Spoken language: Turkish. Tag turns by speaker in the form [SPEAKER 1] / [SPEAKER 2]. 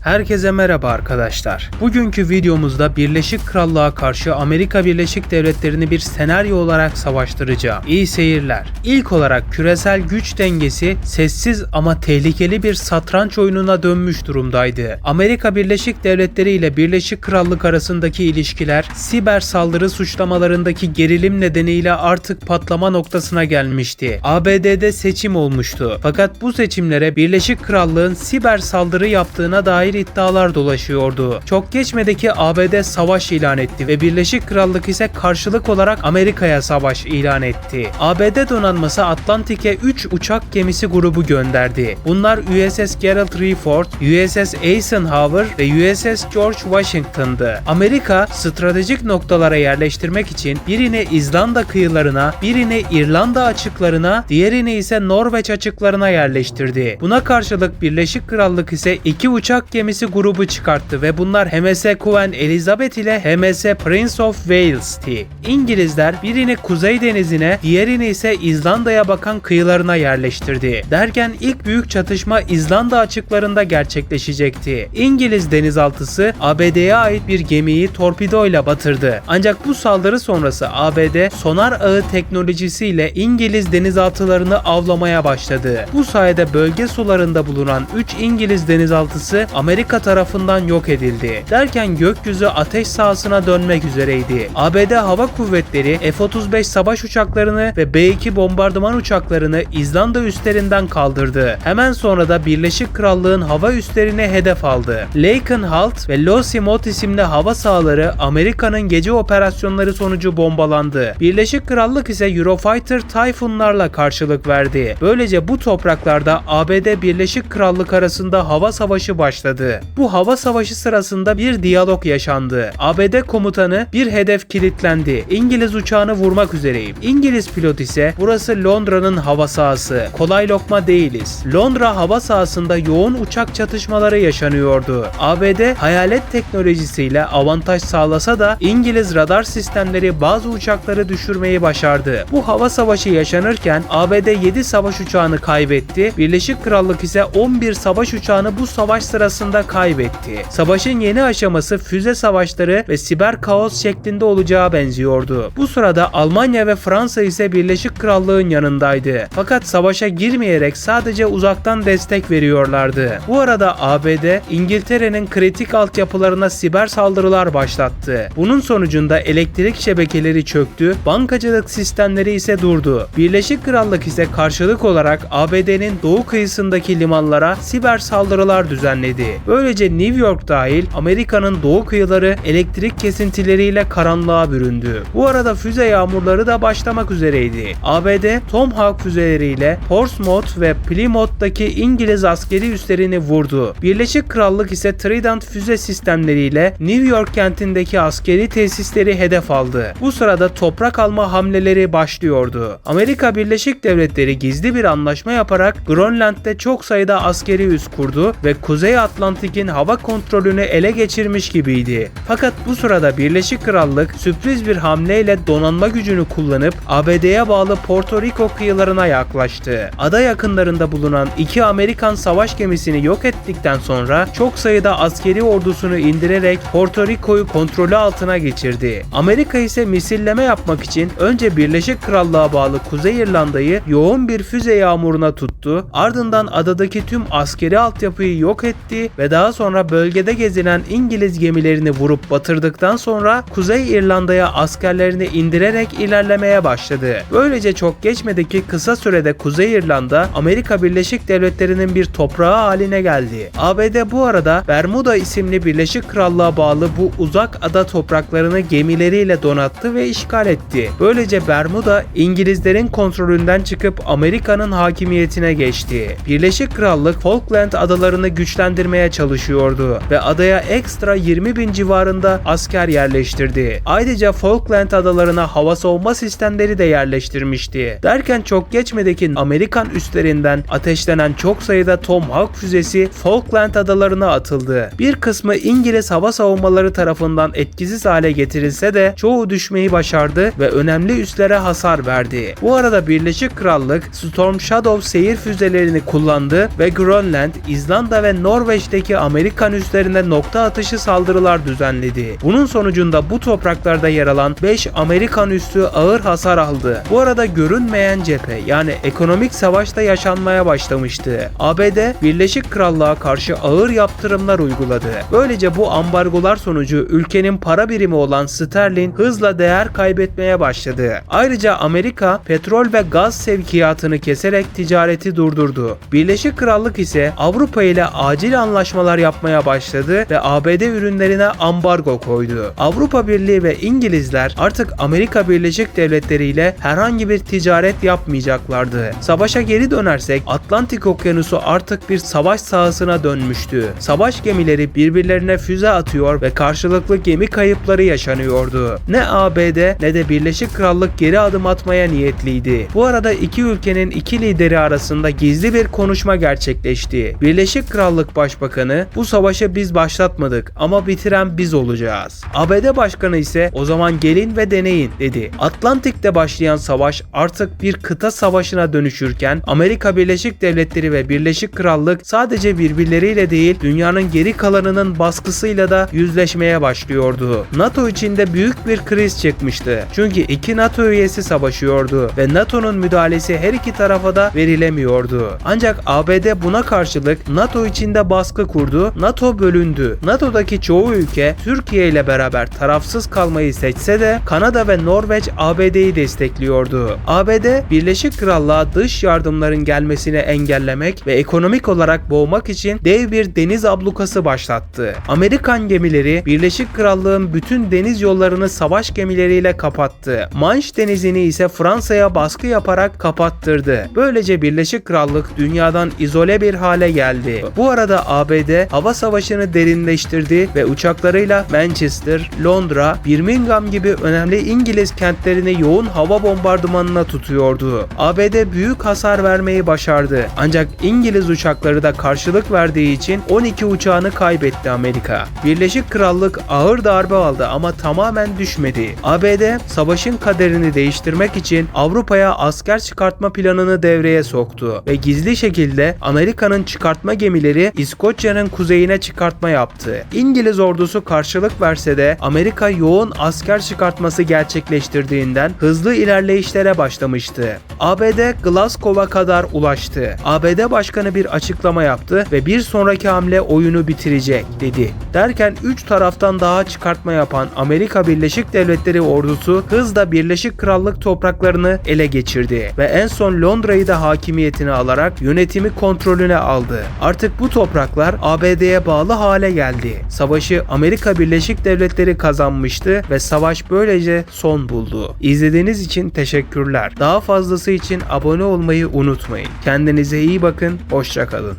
[SPEAKER 1] Herkese merhaba arkadaşlar. Bugünkü videomuzda Birleşik Krallığa karşı Amerika Birleşik Devletleri'ni bir senaryo olarak savaştıracağım. İyi seyirler. İlk olarak küresel güç dengesi sessiz ama tehlikeli bir satranç oyununa dönmüş durumdaydı. Amerika Birleşik Devletleri ile Birleşik Krallık arasındaki ilişkiler siber saldırı suçlamalarındaki gerilim nedeniyle artık patlama noktasına gelmişti. ABD'de seçim olmuştu. Fakat bu seçimlere Birleşik Krallık'ın siber saldırı yaptığına dair iddialar dolaşıyordu. Çok geçmedi ki ABD savaş ilan etti ve Birleşik Krallık ise karşılık olarak Amerika'ya savaş ilan etti. ABD donanması Atlantik'e 3 uçak gemisi grubu gönderdi. Bunlar USS Gerald R. Ford, USS Eisenhower ve USS George Washington'dı. Amerika stratejik noktalara yerleştirmek için birini İzlanda kıyılarına, birini İrlanda açıklarına, diğerini ise Norveç açıklarına yerleştirdi. Buna karşılık Birleşik Krallık ise 2 uçak gemisi grubu çıkarttı ve bunlar HMS Queen Elizabeth ile HMS Prince of Wales'ti. İngilizler birini Kuzey Denizi'ne, diğerini ise İzlanda'ya bakan kıyılarına yerleştirdi. Derken ilk büyük çatışma İzlanda açıklarında gerçekleşecekti. İngiliz denizaltısı ABD'ye ait bir gemiyi torpidoyla batırdı. Ancak bu saldırı sonrası ABD sonar ağı teknolojisiyle İngiliz denizaltılarını avlamaya başladı. Bu sayede bölge sularında bulunan 3 İngiliz denizaltısı Amerika tarafından yok edildi. Derken gökyüzü ateş sahasına dönmek üzereydi. ABD Hava Kuvvetleri F-35 savaş uçaklarını ve B-2 bombardıman uçaklarını İzlanda üstlerinden kaldırdı. Hemen sonra da Birleşik Krallık'ın hava üslerini hedef aldı. Lakenhalt ve Losimot isimli hava sahaları Amerika'nın gece operasyonları sonucu bombalandı. Birleşik Krallık ise Eurofighter Typhoon'larla karşılık verdi. Böylece bu topraklarda ABD Birleşik Krallık arasında hava savaşı başladı. Bu hava savaşı sırasında bir diyalog yaşandı. ABD komutanı bir hedef kilitlendi. İngiliz uçağını vurmak üzereyim. İngiliz pilot ise burası Londra'nın hava sahası. Kolay lokma değiliz. Londra hava sahasında yoğun uçak çatışmaları yaşanıyordu. ABD hayalet teknolojisiyle avantaj sağlasa da İngiliz radar sistemleri bazı uçakları düşürmeyi başardı. Bu hava savaşı yaşanırken ABD 7 savaş uçağını kaybetti. Birleşik Krallık ise 11 savaş uçağını bu savaş sırasında kaybetti. Savaşın yeni aşaması füze savaşları ve siber kaos şeklinde olacağı benziyordu. Bu sırada Almanya ve Fransa ise Birleşik Krallık'ın yanındaydı. Fakat savaşa girmeyerek sadece uzaktan destek veriyorlardı. Bu arada ABD, İngiltere'nin kritik altyapılarına siber saldırılar başlattı. Bunun sonucunda elektrik şebekeleri çöktü, bankacılık sistemleri ise durdu. Birleşik Krallık ise karşılık olarak ABD'nin doğu kıyısındaki limanlara siber saldırılar düzenledi. Böylece New York dahil Amerika'nın doğu kıyıları elektrik kesintileriyle karanlığa büründü. Bu arada füze yağmurları da başlamak üzereydi. ABD Tomahawk füzeleriyle Portsmouth ve Plymouth'taki İngiliz askeri üslerini vurdu. Birleşik Krallık ise Trident füze sistemleriyle New York kentindeki askeri tesisleri hedef aldı. Bu sırada toprak alma hamleleri başlıyordu. Amerika Birleşik Devletleri gizli bir anlaşma yaparak Grönland'de çok sayıda askeri üs kurdu ve Kuzey Atlantik'in hava kontrolünü ele geçirmiş gibiydi. Fakat bu sırada Birleşik Krallık sürpriz bir hamleyle donanma gücünü kullanıp ABD'ye bağlı Porto Rico kıyılarına yaklaştı. Ada yakınlarında bulunan 2 Amerikan savaş gemisini yok ettikten sonra çok sayıda askeri ordusunu indirerek Porto Rico'yu kontrolü altına geçirdi. Amerika ise misilleme yapmak için önce Birleşik Krallığa bağlı Kuzey İrlanda'yı yoğun bir füze yağmuruna tuttu. Ardından adadaki tüm askeri altyapıyı yok etti ve daha sonra bölgede gezilen İngiliz gemilerini vurup batırdıktan sonra Kuzey İrlanda'ya askerlerini indirerek ilerlemeye başladı. Böylece çok geçmedi ki kısa sürede Kuzey İrlanda Amerika Birleşik Devletleri'nin bir toprağı haline geldi. ABD bu arada Bermuda isimli Birleşik Krallığa bağlı bu uzak ada topraklarını gemileriyle donattı ve işgal etti. Böylece Bermuda İngilizlerin kontrolünden çıkıp Amerika'nın hakimiyetine geçti. Birleşik Krallık Falkland adalarını güçlendirmeye çalışıyordu ve adaya ekstra 20.000 civarında asker yerleştirdi. Ayrıca Falkland adalarına hava savunma sistemleri de yerleştirmişti. Derken çok geçmedi ki Amerikan üslerinden ateşlenen çok sayıda Tomahawk füzesi Falkland adalarına atıldı. Bir kısmı İngiliz hava savunmaları tarafından etkisiz hale getirilse de çoğu düşmeyi başardı ve önemli üslere hasar verdi. Bu arada Birleşik Krallık Storm Shadow seyir füzelerini kullandı ve Grönland, İzlanda ve Norveç Atlantik'teki Amerikan üslerine nokta atışı saldırılar düzenledi. Bunun sonucunda bu topraklarda yer alan 5 Amerikan üssü ağır hasar aldı. Bu arada görünmeyen cephe yani ekonomik savaş da yaşanmaya başlamıştı. ABD Birleşik Krallığa karşı ağır yaptırımlar uyguladı. Böylece bu ambargolar sonucu ülkenin para birimi olan sterlin hızla değer kaybetmeye başladı. Ayrıca Amerika petrol ve gaz sevkiyatını keserek ticareti durdurdu. Birleşik Krallık ise Avrupa ile acil anlaşmalar yapmaya başladı ve ABD ürünlerine ambargo koydu. Avrupa Birliği ve İngilizler artık Amerika Birleşik Devletleri ile herhangi bir ticaret yapmayacaklardı. Savaşa geri dönersek Atlantik Okyanusu artık bir savaş sahasına dönmüştü. Savaş gemileri birbirlerine füze atıyor ve karşılıklı gemi kayıpları yaşanıyordu. Ne ABD ne de Birleşik Krallık geri adım atmaya niyetliydi. Bu arada iki ülkenin iki lideri arasında gizli bir konuşma gerçekleşti. Birleşik Krallık Başbakanı "Bu savaşı biz başlatmadık ama bitiren biz olacağız." ABD Başkanı ise "O zaman gelin ve deneyin" dedi. Atlantik'te başlayan savaş artık bir kıta savaşına dönüşürken Amerika Birleşik Devletleri ve Birleşik Krallık sadece birbirleriyle değil dünyanın geri kalanının baskısıyla da yüzleşmeye başlıyordu. NATO içinde büyük bir kriz çıkmıştı. Çünkü iki NATO üyesi savaşıyordu ve NATO'nun müdahalesi her iki tarafa da verilemiyordu. Ancak ABD buna karşılık NATO içinde baskı kurdu, NATO bölündü. NATO'daki çoğu ülke Türkiye ile beraber tarafsız kalmayı seçse de Kanada ve Norveç ABD'yi destekliyordu. ABD, Birleşik Krallığa dış yardımların gelmesini engellemek ve ekonomik olarak boğmak için dev bir deniz ablukası başlattı. Amerikan gemileri Birleşik Krallık'ın bütün deniz yollarını savaş gemileriyle kapattı. Manş Denizi'ni ise Fransa'ya baskı yaparak kapattırdı. Böylece Birleşik Krallık dünyadan izole bir hale geldi. Bu arada ABD hava savaşını derinleştirdi ve uçaklarıyla Manchester, Londra, Birmingham gibi önemli İngiliz kentlerini yoğun hava bombardımanına tutuyordu. ABD büyük hasar vermeyi başardı. Ancak İngiliz uçakları da karşılık verdiği için 12 uçağını kaybetti Amerika. Birleşik Krallık ağır darbe aldı ama tamamen düşmedi. ABD savaşın kaderini değiştirmek için Avrupa'ya asker çıkartma planını devreye soktu ve gizli şekilde Amerika'nın çıkartma gemileri İskoçya'nın kuzeyine çıkartma yaptı. İngiliz ordusu karşılık verse de Amerika yoğun asker çıkartması gerçekleştirdiğinden hızlı ilerleyişlere başlamıştı. ABD Glasgow'a kadar ulaştı. ABD Başkanı bir açıklama yaptı ve bir sonraki hamle oyunu bitirecek dedi. Derken 3 taraftan daha çıkartma yapan Amerika Birleşik Devletleri ordusu hızla Birleşik Krallık topraklarını ele geçirdi ve en son Londra'yı da hakimiyetine alarak yönetimi kontrolüne aldı. Artık bu topraklar ABD'ye bağlı hale geldi. Savaşı Amerika Birleşik Devletleri kazanmıştı ve savaş böylece son buldu. İzlediğiniz için teşekkürler. Daha fazlası için abone olmayı unutmayın. Kendinize iyi bakın, hoşça kalın.